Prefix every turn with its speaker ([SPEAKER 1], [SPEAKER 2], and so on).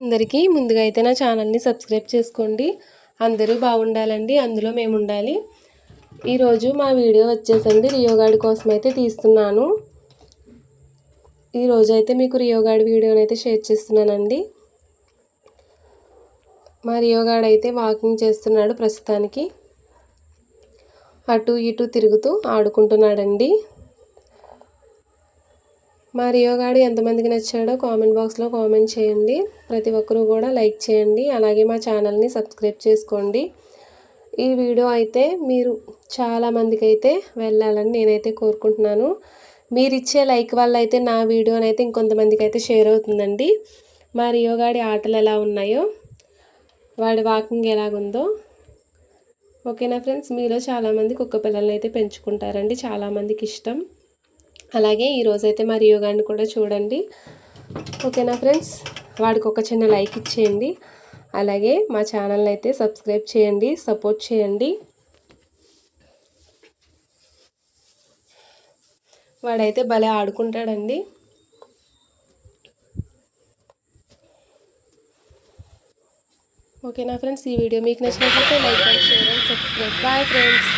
[SPEAKER 1] అందరికీ ముందుగా అయితే నా ఛానల్ని సబ్స్క్రైబ్ చేసుకోండి. అందరూ బాగుండాలండి, అందులో మేము ఉండాలి. ఈరోజు మా వీడియో వచ్చేసండి రియోగాడి కోసం అయితే తీస్తున్నాను. ఈరోజు అయితే మీకు రియోగాడి వీడియోని అయితే షేర్ చేస్తున్నానండి. మా రియోగాడు అయితే వాకింగ్ చేస్తున్నాడు. ప్రస్తుతానికి అటు ఇటు తిరుగుతూ ఆడుకుంటున్నాడండి. మా రియోగాడు ఎంతమందికి నచ్చాడో కామెంట్ బాక్స్లో కామెంట్ చేయండి. ప్రతి ఒక్కరూ కూడా లైక్ చేయండి. అలాగే మా ఛానల్ని సబ్స్క్రైబ్ చేసుకోండి. ఈ వీడియో అయితే మీరు చాలామందికి అయితే వెళ్ళాలని నేనైతే కోరుకుంటున్నాను. మీరు ఇచ్చే లైక్ వల్ల అయితే నా వీడియోనైతే ఇంకొంతమందికి అయితే షేర్ అవుతుందండి. మా రియోగాడి ఆటలు ఎలా ఉన్నాయో, వాడి వాకింగ్ ఎలాగుందో. ఓకేనా ఫ్రెండ్స్, మీలో చాలామంది కుక్క పిల్లల్ని అయితే పెంచుకుంటారండి, చాలామందికి ఇష్టం. అలాగే ఈరోజైతే మా రియోగాడిని కూడా చూడండి. ఓకేనా ఫ్రెండ్స్, వాడికి ఒక చిన్న లైక్ ఇచ్చేయండి. అలాగే మా ఛానల్ని అయితే సబ్స్క్రైబ్ చేయండి, సపోర్ట్ చేయండి. వాడైతే భలే ఆడుకుంటాడండి. ఓకేనా ఫ్రెండ్స్, ఈ వీడియో మీకు నచ్చినట్లయితే like and share and subscribe. Bye friends.